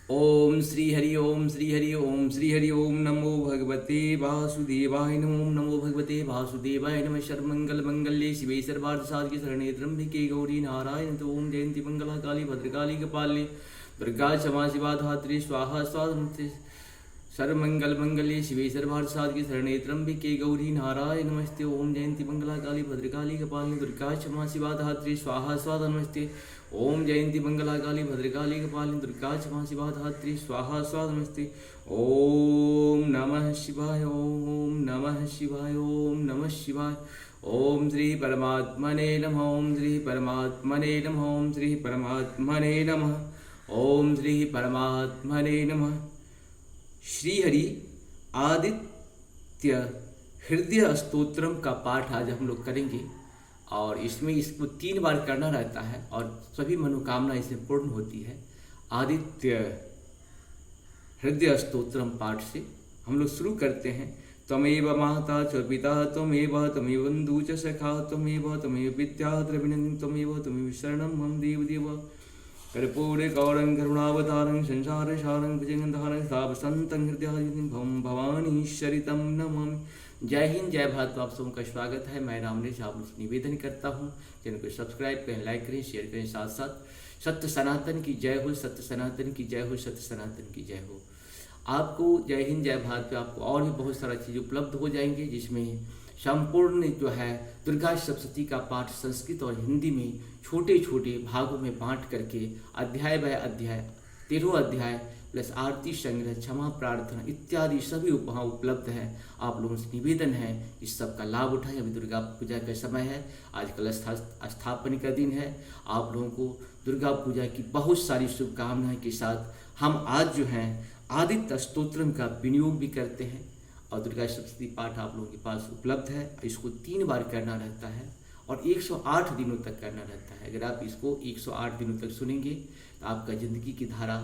ओम श्री हरि ओम श्री हरि ओम श्री हरि ओम नमो भगवते वासुदेवाय नमो भगवते वासुदेवाय नमः। सर्वमंगल मंगल्ये शिवे सर्वार्थ साधके शरणे त्र्यंबके गौरी नारायण तो ओम जयंती मंगला काली भद्रकाली कपाले दुर्गा क्षमा शिवा धात्री स्वाहा स्वाहा। सर्वमंगल मंगल्ये शिवे सर्वार्थ साधके शरणे त्र्यंबके गौरी नारायण नमस्ते। ओम जयंती मंगला काली भद्रकाली कपालिनी दुर्गा क्षमा शिवा धात्री स्वाहा स्वाहा नमस्ते। ओम जयंती मंगला काली भद्रकाली कपालिनी दुर्गा क्षमा शिवा धात्री स्वाहा स्वाहा नमस्ते। ओम नमः शिवाय ओम नमः शिवाय ओम नमः शिवाय। ओम श्री परमात्मने नमः ओम श्री परमात्मने नमः ओम श्री परमात्मने नमः ओम श्री परमात्मने नमः। श्रीहरि आदित्य हृदय स्तोत्रम का पाठ आज हम लोग करेंगे और इसमें इसको 3 बार करना रहता है और सभी मनोकामना इसमें पूर्ण होती है। आदित्य हृदय स्तोत्रम पाठ से हम लोग शुरू करते हैं। त्वमेव माता च पिता त्वमेव बंधु च सखा त्वमेव विद्या द्रविणं त्वमेव शरणं मम देवदेव। कर्पूरे गौरं करुणावतारं संसार सारं भुजगंधारं स्थापसन्तं हृदयादिं भवं भवानीश्वरी तं नमामि। जय हिंद जय भारत। तो आप सबका स्वागत है। मैं रामनेश आप लोग निवेदन करता हूँ चैनल को सब्सक्राइब करें, लाइक करें, शेयर करें। साथ साथ सत्य सनातन की जय हो, सत्य सनातन की जय हो, सत्य सनातन की जय हो। आपको जय हिंद जय भारत पे आपको और भी बहुत सारा चीज़ उपलब्ध हो जाएंगे जिसमें संपूर्ण जो है दुर्गा सप्तशती का पाठ संस्कृत और हिंदी में छोटे छोटे भागों में बांट करके अध्याय बाय अध्याय 13 अध्याय प्लस आरती संग्रह क्षमा प्रार्थना इत्यादि सभी वहाँ उपलब्ध है। आप लोगों से निवेदन है इस सब का लाभ उठाएं। अभी दुर्गा पूजा का समय है, आज कल स्थापना का दिन है। आप लोगों को दुर्गा पूजा की बहुत सारी शुभकामनाएं के साथ हम आज जो है आदित्य स्तोत्रम का विनियोग भी करते हैं और दुर्गा सप्तशती पाठ आप लोगों के पास उपलब्ध है। इसको 3 बार करना रहता है और 108 दिनों तक करना रहता है। अगर आप इसको 108 दिनों तक सुनेंगे तो आपका ज़िंदगी की धारा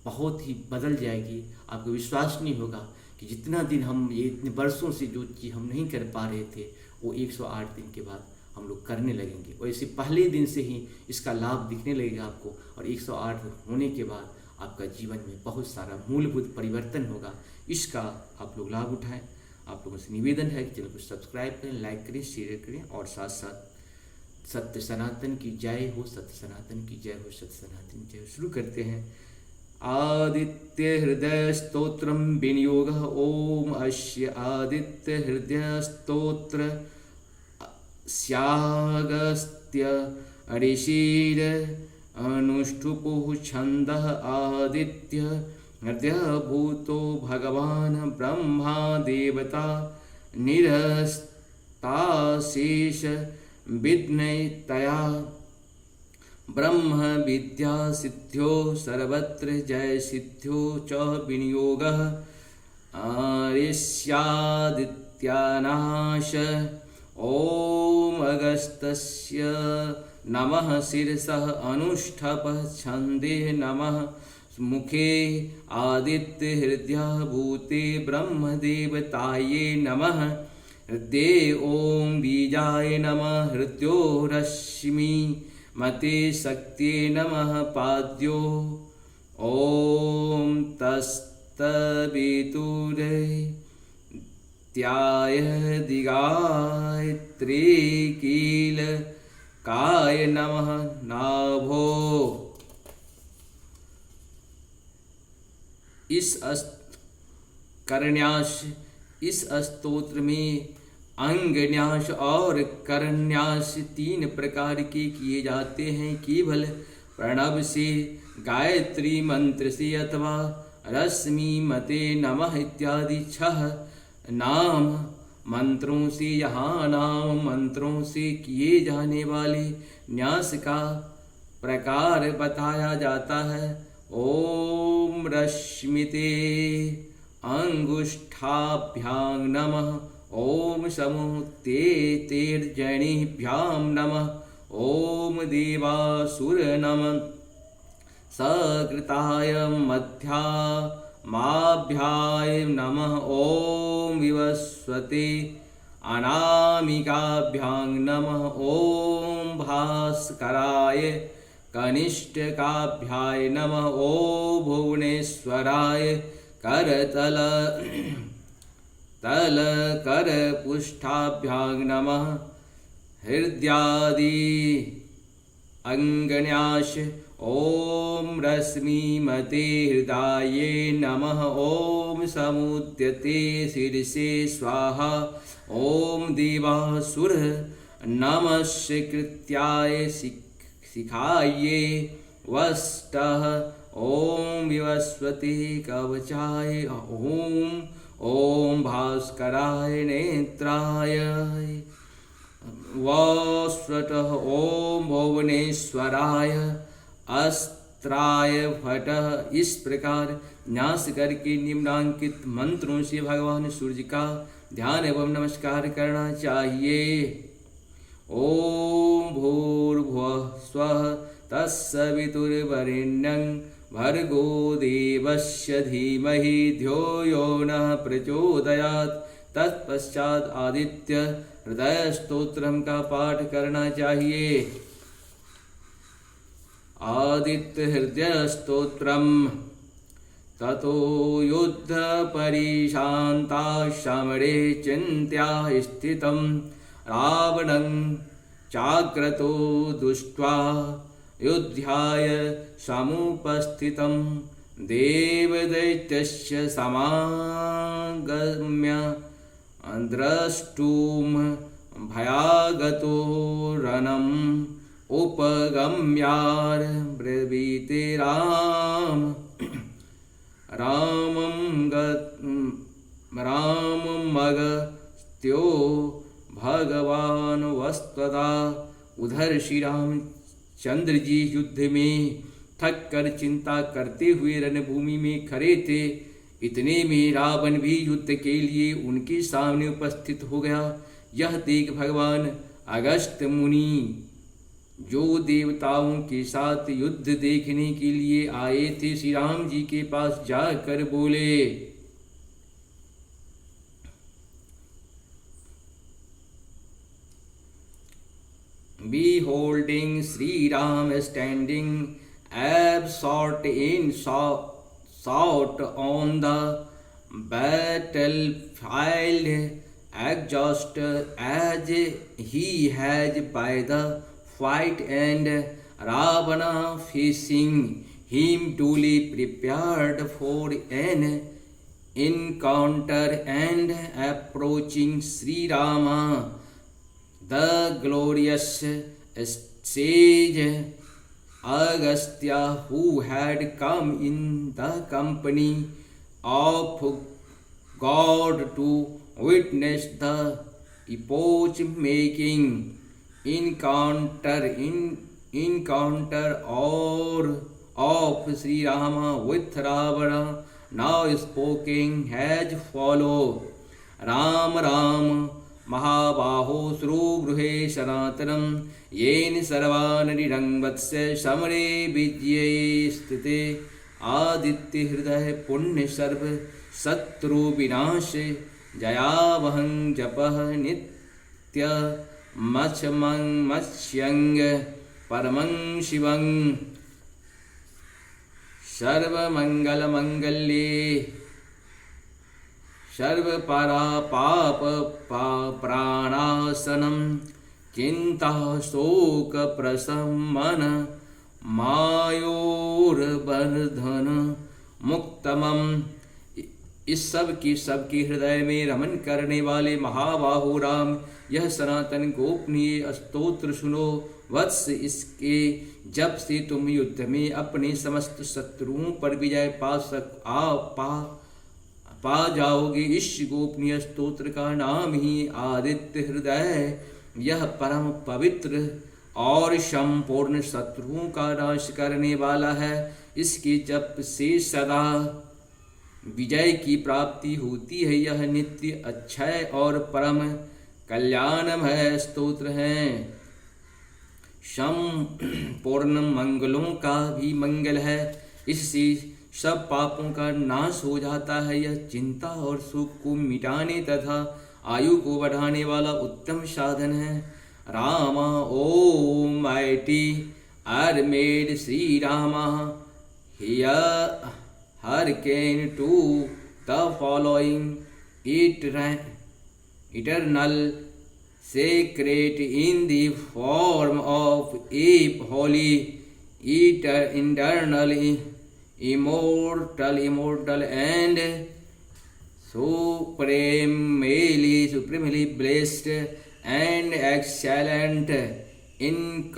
बहुत ही बदल जाएगी। आपको विश्वास नहीं होगा कि जितना दिन हम ये इतने वर्षों से जो चीज़ हम नहीं कर पा रहे थे वो 108 दिन के बाद हम लोग करने लगेंगे और इसे पहले दिन से ही इसका लाभ दिखने लगेगा आपको। और 108 होने के बाद आपका जीवन में बहुत सारा मूलभूत परिवर्तन होगा। इसका आप लोग लाभ उठाएं। आप लोगों से निवेदन है कि चैनल को सब्सक्राइब करें, लाइक करें, शेयर करें और साथ साथ सत्य सनातन की जय हो, सत्य सनातन की जय हो, सत्य सनातन की जय हो। शुरू करते हैं। आदित्य हृदय स्तोत्रम विनियोग। ओम अस्य आदित्य हृदय स्तोत्र स्यागस्त्य ऋषिर अनुष्ठुपुः छन्दः आदित्य हृदय भूतो भगवान ब्रह्मा देवता निरस्ताशेष विघ्नतया ब्रह्म विद्या सिद्ध्यो सर्वत्र जय सिद्ध्यो च विनियोगः ऋष्यादित्यानाश। ओम अगस्तस्य नमः शिरसः अनुष्ठपः छन्दे नमः मुखे आदित्य हृदय भूते ब्रह्मदेवताये नमः। हृदये ओम बीजाय नमः हृद्यो रश्मि मते शक्त्यै नमः पाद्यो। ओम तस्तवितुर्त्याय दिगायत्रे कील काय नमः नाभो। इस स्तोत्र में अंगन्यास और करन्यास 3 प्रकार के किए जाते हैं। केवल प्रणव से, गायत्री मंत्र से अथवा रश्मि मते नमः इत्यादि 6 नाम मंत्रों से। यहाँ नाम मंत्रों से किए जाने वाले न्यास का प्रकार बताया जाता है। ओम रश्मिते अंगुष्ठाभ्यां नमः। ओम समूहते तेर्जनिभ्यां नमः। ओम देवासुर नमः सकृताय मध्यामाभ्याय नमः। ओम विवस्वते अनामिकाभ्यां नमः। ओम भास्कराय कनिष्ठकाभ्याय नमः। ओ भुवनेश्वराय करतल तल करपुष्ठाभ्यां नमः। हृदयादि अंगन्यास ओम रश्मिमते हृदये नमः। ओम समुद्यते शीर्षे स्वाहा। ओम देवासुर नमस्य कृत्याय शिखाये वष्टः। ओम विवस्वते कवचाय ओम भास्कराय नेत्राय वस्वतः। ओम भुवनेश्वराय अस्त्राय फटः। इस प्रकार न्यास करके निम्नांकित मंत्रों से भगवान सूर्य का ध्यान एवं नमस्कार करना चाहिए। ओम भूर्भुवः स्वः तत्सवितुर्वरेण्यं भर्गो देवस्य धीमहि धियो यो नः प्रचोदयात्। तत्पश्चात आदित्य हृदय स्तोत्रम का पाठ करना चाहिए। आदित्य हृदय स्तोत्रम। ततो युद्ध परिशांता समरे चिंत्या स्थितं रावणं चाक्रतो दुष्ट्वा युद्धाय समुपस्थितं। देवदैत्यस्य समागम्य द्रष्टुं भयागतो रणम् उपगम्यार ब्रवीते राममगस्त्यो भगवान वस्तुतः। उधर श्री रामचंद्र जी युद्ध में थक कर चिंता करते हुए रणभूमि में खड़े थे। इतने में रावण भी युद्ध के लिए उनके सामने उपस्थित हो गया। यह देख भगवान अगस्त मुनि जो देवताओं के साथ युद्ध देखने के लिए आए थे श्री राम जी के पास जाकर बोले, Beholding Sri Ram standing absorbed in thought on the battlefield, exhausted as he has by the fight, and Ravana facing him duly prepared for an encounter, and approaching Sri Rama, the glorious sage Agastya, who had come in the company of God to witness the epoch-making encounter of Sri Rama with Ravana, now spoken as follows. Ram Ram महाबाहो श्रुगृहे सनातनं येन सर्वान् निरङ्वत्स्य समरे विजये स्थिते। आदित्य हृदय पुण्य सर्व शत्रु विनाश जयावहं जपः नित्य मत्स्यंग परमं शिवं सर्वमंगलमंगल्ये सर्वपरा पाप प्राणासनं चिंता शोक प्रशमन मायोर्वर्धन मुक्तमं। इस सब की सबके हृदय में रमन करने वाले महाबाहु राम, यह सनातन गोपनीय स्तोत्र सुनो वत्स। इसके जब से तुम युद्ध में अपने समस्त शत्रुओं पर विजय पा जाओगे। इस गोपनीय स्तोत्र का नाम ही आदित्य हृदय। यह परम पवित्र और संपूर्ण शत्रुओं का नाश करने वाला है। इसके जप से सदा विजय की प्राप्ति होती है। यह नित्य अक्षय और परम कल्याणमय स्तोत्र है। संपूर्ण मंगलों का भी मंगल है। इससे सब पापों का नाश हो जाता है। यह चिंता और सुख को मिटाने तथा आयु को बढ़ाने वाला उत्तम साधन है। रामा ओम mighty are made Sri Rama here hearken to the following eternal sacred in the form of a holy eternal immortal and supremely blessed and excellent incoming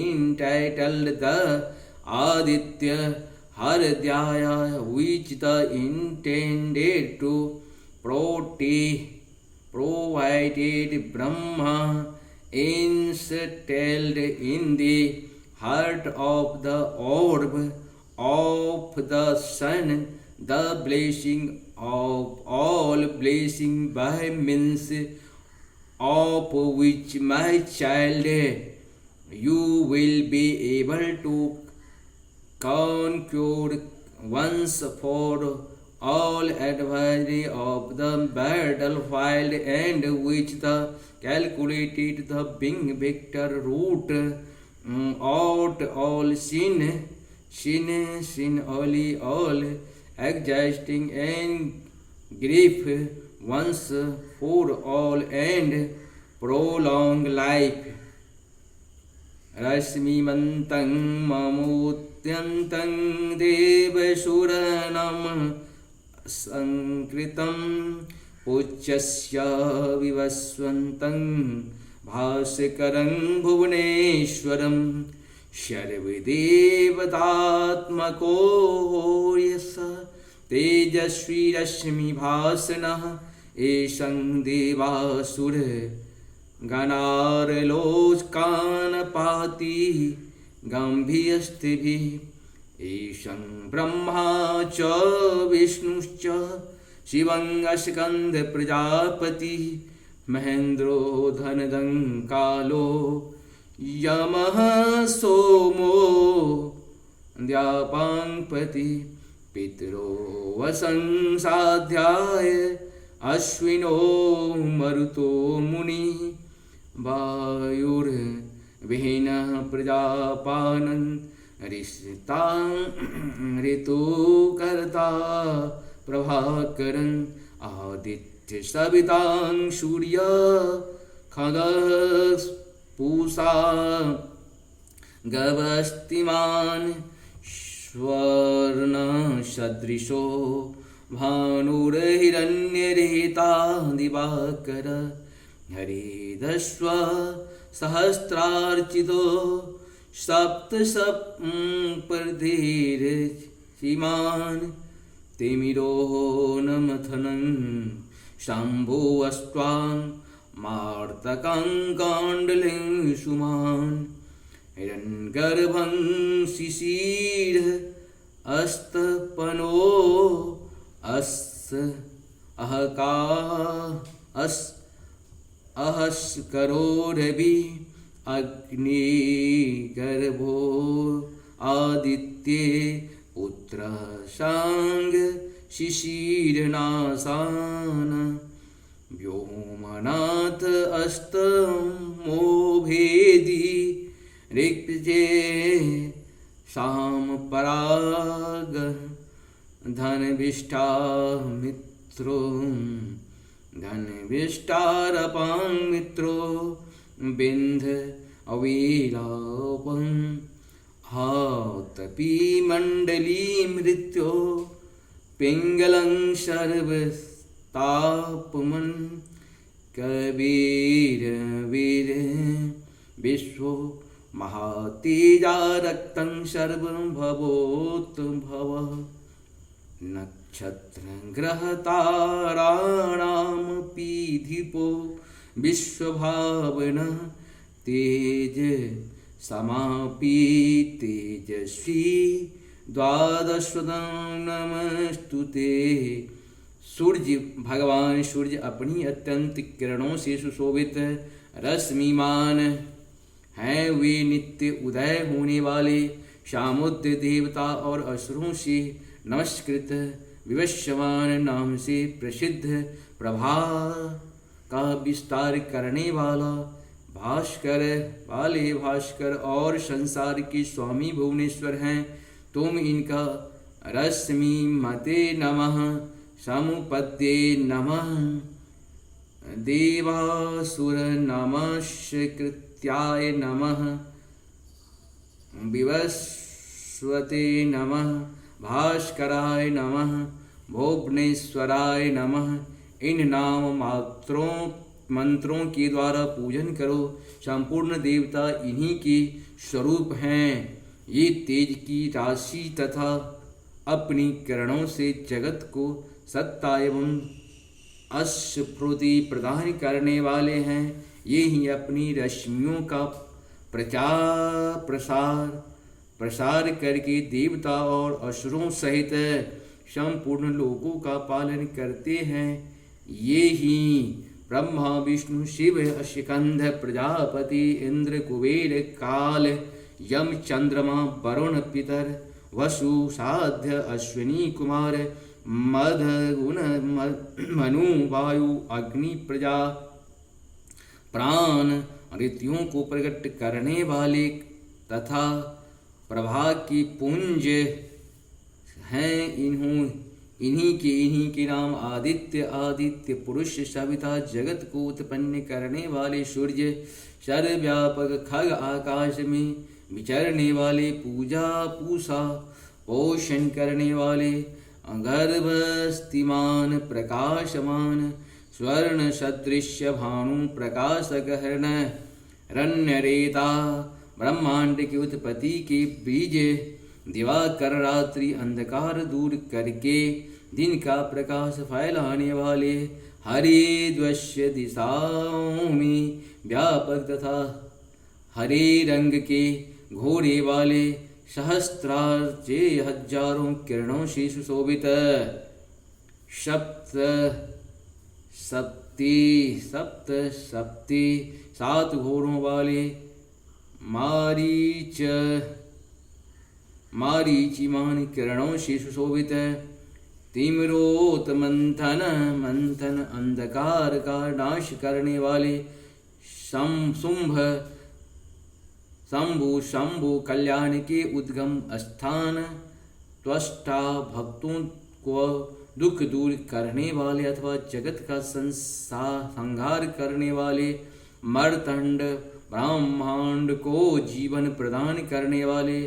entitled the Aditya Hardaya, which the intended to provided Brahma installed in the heart of the orb of the sun, the blessing of all blessing by means of which, my child, you will be able to conquer once for all adversary of the battlefield, and which the calculated the being victor root out all sin all existing and grief once for all and prolong life. Rasmimantam mamutyantam devasuranam sankritam puchasya vivaswantam bhasikaram bhuvaneshwaram सर्वदेवतात्मको यस तेजस्वी रश्मि भासनः एषं देवासुर गणार्लोकान् पाति गम्भीरस्तिभिः एषं ब्रह्मा च विष्णुश्च शिवं स्कन्द प्रजापतिः महेन्द्रो धनदं कालो यमः सोमो द्यापाङ्पति पितरो वसंसाध्याय अश्विनो मरुतो मुनि वायुर्विहीनः प्रजापानन् ऋतुकर्ता प्रभाकरन् आदित्य सवितां सूर्य खगः पूषा गवस्तिमान् स्वर्णसदृशो भानुर्हिरण्यरेता दिवाकर हरिदस्व सहस्रार्चितो सप्तसप्तप्रधिर्षिमान् तिमिरो नमथनं शम्भुवस्त्वां मार्तकं काण्डलिं सुमान् हिरण्यगर्भं शिशिर अस्तपनो अहस्करो रवि अग्निगर्भो आदित्ये पुत्र शांग शिशिरनासान व्योमनाथ अस्तमो भेदी ऋक्जे सामपराग धनविष्ठा मित्रो धनविष्टारपां मित्रो बिन्ध अवीलापं हातपी मण्डली मृत्यो पिङ्गलं सर्वतापमन् कबीर वीर विश्वो महातेजा रक्तं सर्वं भवोद्भव नक्षत्रग्रहताराणामपि दीपो विश्वभावना तेज समापि तेजस्वी द्वादशोदं नमस्तुते। सूर्य भगवान सूर्य अपनी अत्यंत किरणों से सुशोभित रश्मिमान हैं। वे नित्य उदय होने वाले सामुद्र देवता और असुरों से नमस्कृत विवस्वान नाम से प्रसिद्ध प्रभा का विस्तार करने वाला भास्कर वाले भास्कर और संसार के स्वामी भुवनेश्वर हैं। तुम इनका रश्मि मते नमः समुपद्ये नमः देवासुर नमस्कृत्याय नमः विवस्वते नमः भास्कराय नमः भुवनेश्वराय नमः। इन नाम मंत्रों के द्वारा पूजन करो। संपूर्ण देवता इन्हीं के स्वरूप हैं। ये तेज की राशि तथा अपनी किरणों से जगत को सत्ता एवं अस्फूर्ति प्रदान करने वाले हैं। ये ही अपनी रश्मियों का प्रसार करके देवता और असुरों सहित संपूर्ण लोगों का पालन करते हैं। ये ही ब्रह्मा विष्णु शिव स्कंद प्रजापति इंद्र कुबेर काल यम चंद्रमा वरुण पितर वसु साध्य अश्विनी कुमार मद गुण मनु वायु अग्नि प्रजा प्राण ऋतुओं को प्रकट करने वाले तथा प्रभा की पुंज हैं। इन्हीं के नाम आदित्य पुरुष सविता जगत को उत्पन्न करने वाले सूर्य सर्वव्यापक खग आकाश में विचरने वाले पूषा पोषण करने वाले गर्भस्तिमान प्रकाशमान स्वर्ण सदृश्य भानु प्रकाशक रण्यरेता ब्रह्मांड की उत्पत्ति के बीज दिवाकर रात्रि अंधकार दूर करके दिन का प्रकाश फैलाने वाले हरे द्वश्य दिशाओं में व्यापक तथा हरे रंग के घोड़े वाले सहस्त्रार्चे हजारों किरणों से सुशोभित सप्ती सात घोड़ों वाले मारीचिमान किरणों से सुशोभित तिमरोत मंथन अंधकार का नाश करने वाले शंभु कल्याण के उद्गम स्थान त्वष्टा भक्तों को दुख दूर करने वाले अथवा जगत का संहार करने वाले मर्तंड ब्रह्मांड को जीवन प्रदान करने वाले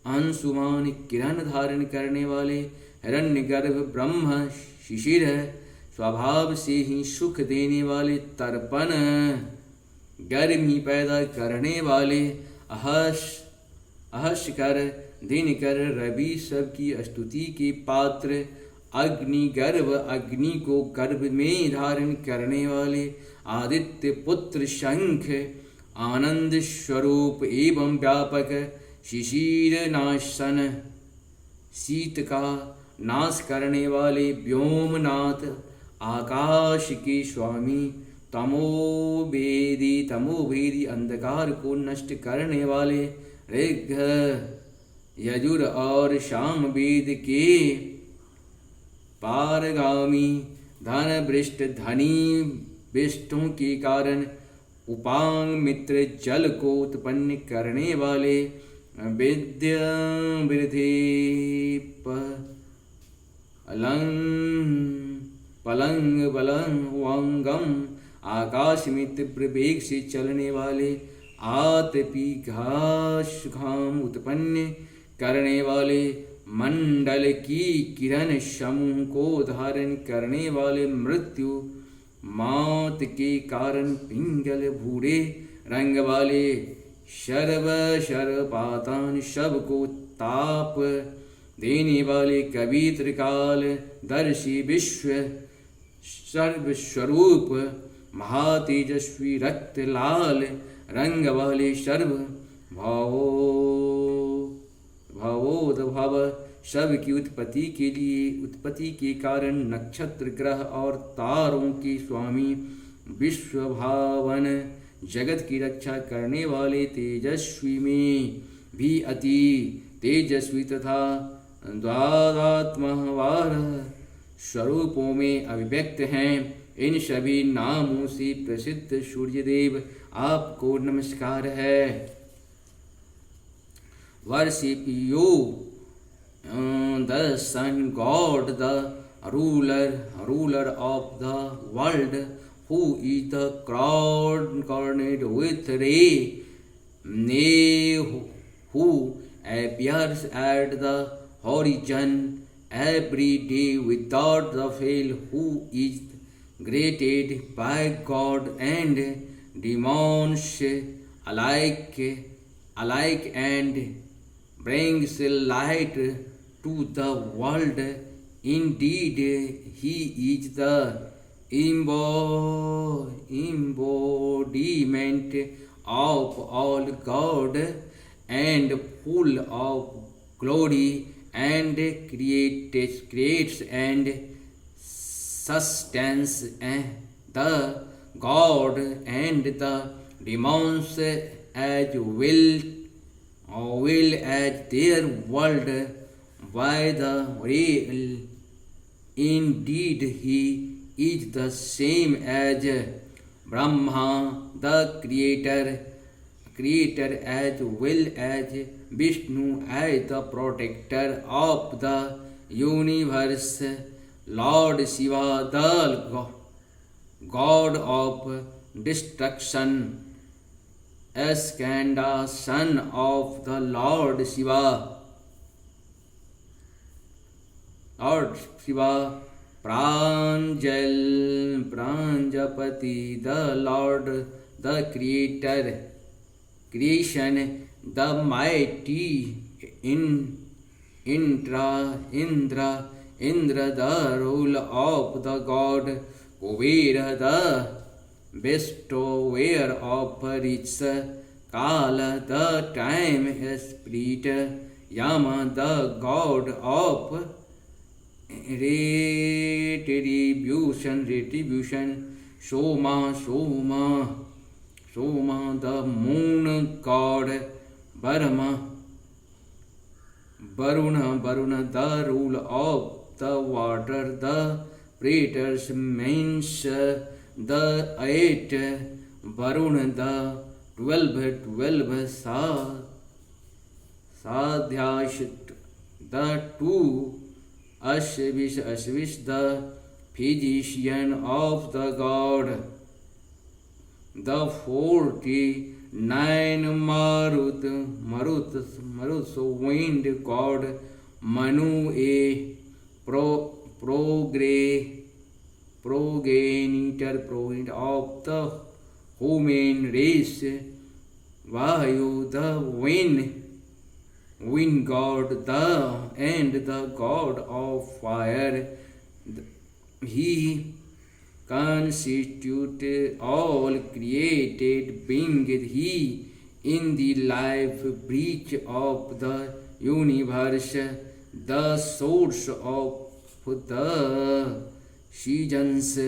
अंशुमान किरण धारण करने वाले हिरण्यगर्भ ब्रह्म शिशिर स्वभाव से ही सुख देने वाले तर्पण गर्मी पैदा करने वाले अहस्कर दिनकर रवि सबकी स्तुति के पात्र अग्निगर्भ अग्नि को गर्भ में धारण करने वाले आदित्य पुत्र शंख आनंद स्वरूप एवं व्यापक शिशिर नाशन शीत का नाश करने वाले व्योमनाथ आकाश के स्वामी तमोभेदी अंधकार को नष्ट करने वाले ऋग यजुर और शाम वेद के पारगामी धन भ्रष्ट धनी विष्टों के कारण उपांग मित्र जल को उत्पन्न करने वाले विद्य वृद्धि पलंग वांगम आकाश में तीव्र वेग से चलने वाले आतपी घाम उत्पन्न करने वाले मंडल की किरण समूह को धारण करने वाले मृत्यु मौत के कारण पिंगल भूरे रंग वाले शर्वपातान शव को ताप देने वाले कवि त्रिकाल दर्शी विश्व सर्वस्वरूप महातेजस्वी रक्त लाल रंग वाले सर्व भावोद्भव शव की उत्पत्ति के कारण नक्षत्र ग्रह और तारों के स्वामी विश्व भावन जगत की रक्षा करने वाले तेजस्वी में भी अति तेजस्वी तथा द्वादात्मवार स्वरूपों में अभिव्यक्त हैं। इन सभी नामों से प्रसिद्ध सूर्यदेव आपको नमस्कार है। Worship you the sun god, the ruler of the world, who is the crowned with ray, who appears at the horizon every day without the fail, who is created by God and demons alike and brings light to the world. Indeed, he is the embodiment of all God and full of glory and creates and sustains the God and the demons as well as their world by the real. Indeed, he is the same as Brahma, the creator as well as Vishnu as the protector of the universe, Lord Shiva, the god of destruction, Skanda, son of the Lord Shiva, Pranjapati, the Lord, the creation, the mighty Indra, the ruler of the god, Kuvera, the bestower of riches, Kala, the time spirit, Yama, the god of retribution, Soma, the moon god, Varuna, the ruler of the water, the predators means the 8, Varuna, the 12 Sadhyash, the 2, Ashvish, the physician of the god, the 49 Marut, wind god, Manu, a progenitor of the human race, Vayu, the wind god, and the god of fire. He constituted all created beings. He in the life breach of the universe, the source of the seasons,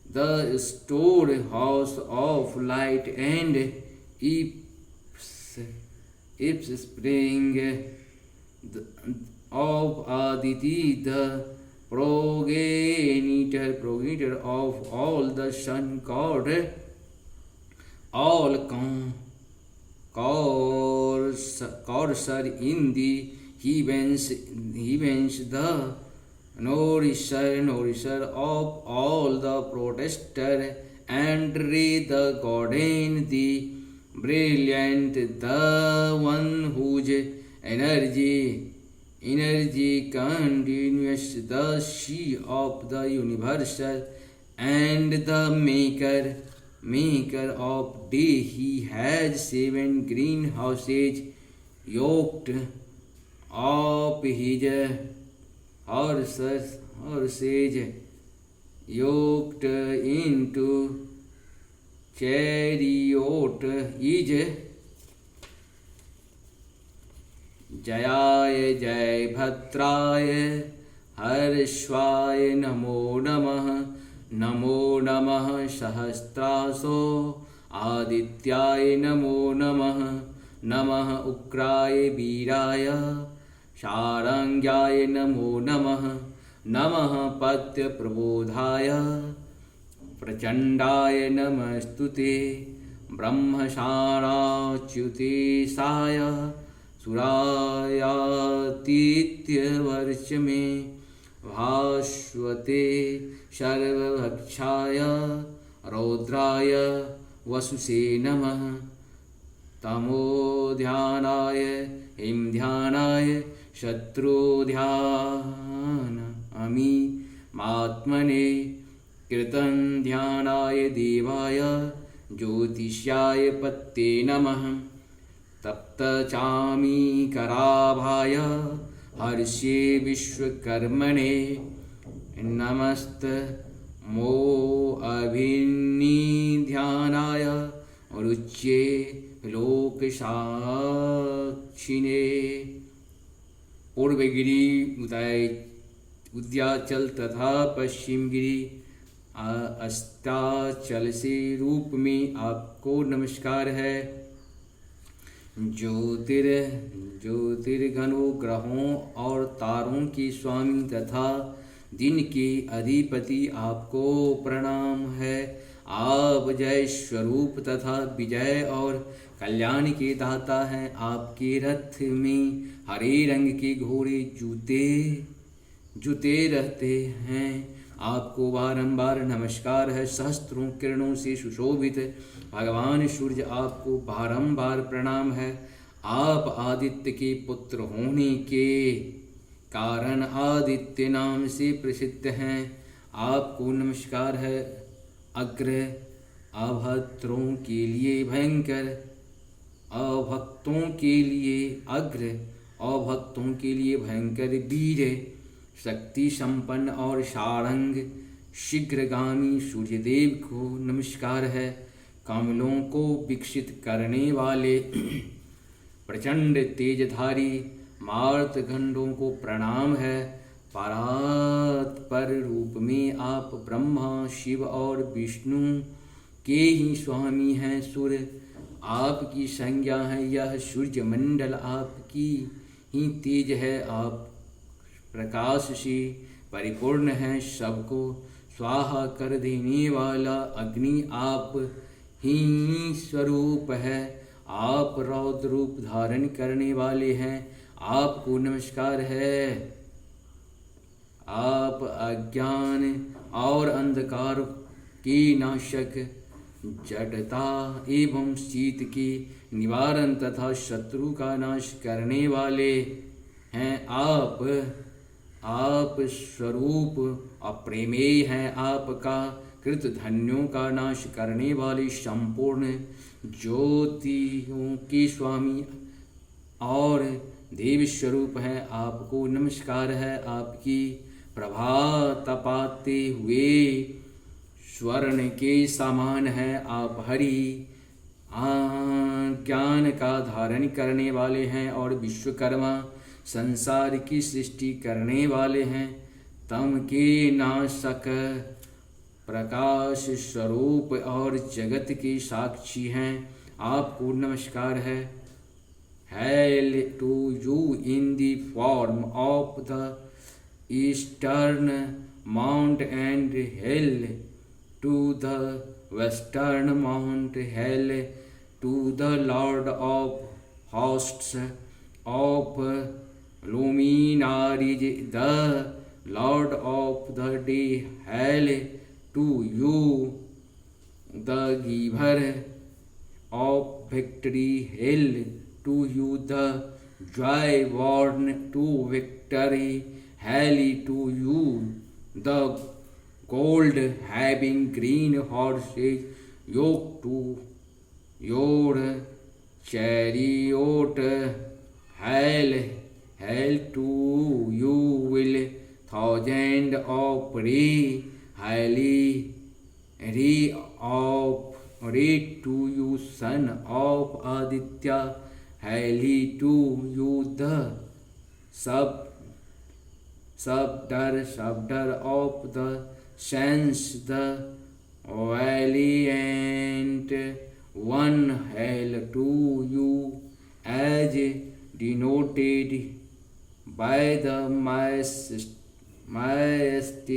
the storehouse of light and its spring of Aditi, the progenitor of all the sun god, all courser in the heavens, the nourisher of all the protester, and ray, the goddess, the brilliant, the one whose energy continuous, the she of the universal, and the maker of day. He has 7 greenhouses yoked up his horses, yoked into chariot is जयाय जय भद्राय हर्ष्वाय नमो नमः सहस्रासो आदित्याय नमो नमः उग्राय वीराय शारंग्याय नमो नमः पत्यप्रबोधाय प्रचंडाय नमस्तुते ब्रह्मशाणाच्युतेशाय सुरायातीत्यवर्च मे भास्वते सर्वभक्षाय रौद्राय वसुषे नमः तमोध्यानाय हिमध्यानाय शत्रुध्यानामि मात्मने कृतं ध्यानाय देवाय ज्योतिष्याय पत्ते नमः तप्तचामी कराभाय हर्षे विश्वकर्मणे नमस्त मो अभिनिध्यानाय रुच्ये लोकसाक्षिणे पूर्वगिरि उद्याचल तथा पश्चिम गिरि अस्ताचल से रूप में आपको नमस्कार है। ज्योतिर्गणों ग्रहों और तारों के स्वामी तथा दिन के अधिपति आपको प्रणाम है। आप जय स्वरूप तथा विजय और कल्याण के दाता हैं। आपके रथ में हरे रंग के घोड़े जूते रहते हैं। आपको बारंबार नमस्कार है। सहस्त्रों किरणों से सुशोभित भगवान सूर्य आपको बारंबार प्रणाम है। आप आदित्य के पुत्र होने के कारण आदित्य नाम से प्रसिद्ध हैं। आपको नमस्कार है। अग्र अभद्रों के लिए भयंकर, अभक्तों के लिए अग्र, अभक्तों के लिए भयंकर वीर, शक्ति संपन्न और सारंग शीघ्रगामी सूर्यदेव को नमस्कार है। कमलों को विकसित करने वाले प्रचंड तेजधारी मार्तंडों को प्रणाम है। परात्पर रूप में आप ब्रह्मा शिव और विष्णु के ही स्वामी हैं। सूर्य आपकी संज्ञा है। यह सूर्य मंडल आपकी ही तेज है। आप प्रकाश से परिपूर्ण है। सबको स्वाहा कर देने वाला अग्नि आप ही स्वरूप है। आप रौद्र रूप धारण करने वाले हैं। आपको नमस्कार है। आप अज्ञान और अंधकार के नाशक, जड़ता एवं शीत के निवारण तथा शत्रु का नाश करने वाले हैं। आप स्वरूप अप्रमेय हैं। आपका कृत धन्यों का नाश करने वाले संपूर्ण ज्योतियों के स्वामी और देव स्वरूप हैं। आपको नमस्कार है। आपकी प्रभा तपाते हुए स्वर्ण के समान है। आप हरि ज्ञान का धारण करने वाले हैं और विश्वकर्मा संसार की सृष्टि करने वाले हैं। तम के नाशक, प्रकाश स्वरूप और जगत के साक्षी हैं। आपको नमस्कार है। Hail to you in the form of the eastern mount and hail to the western mount. Hail to the Lord of hosts of luminaries, the Lord of the day. Hail to you, the giver of victory. Hail to you, the joy born to victory. Hail to you, the gold having green horses yoked to your chariot. Hail to you, will thousand of ray. Ray to you, son of Aditya. Hail to you, the subder of the sense, the valiant one. Hail to you, as denoted by the majesty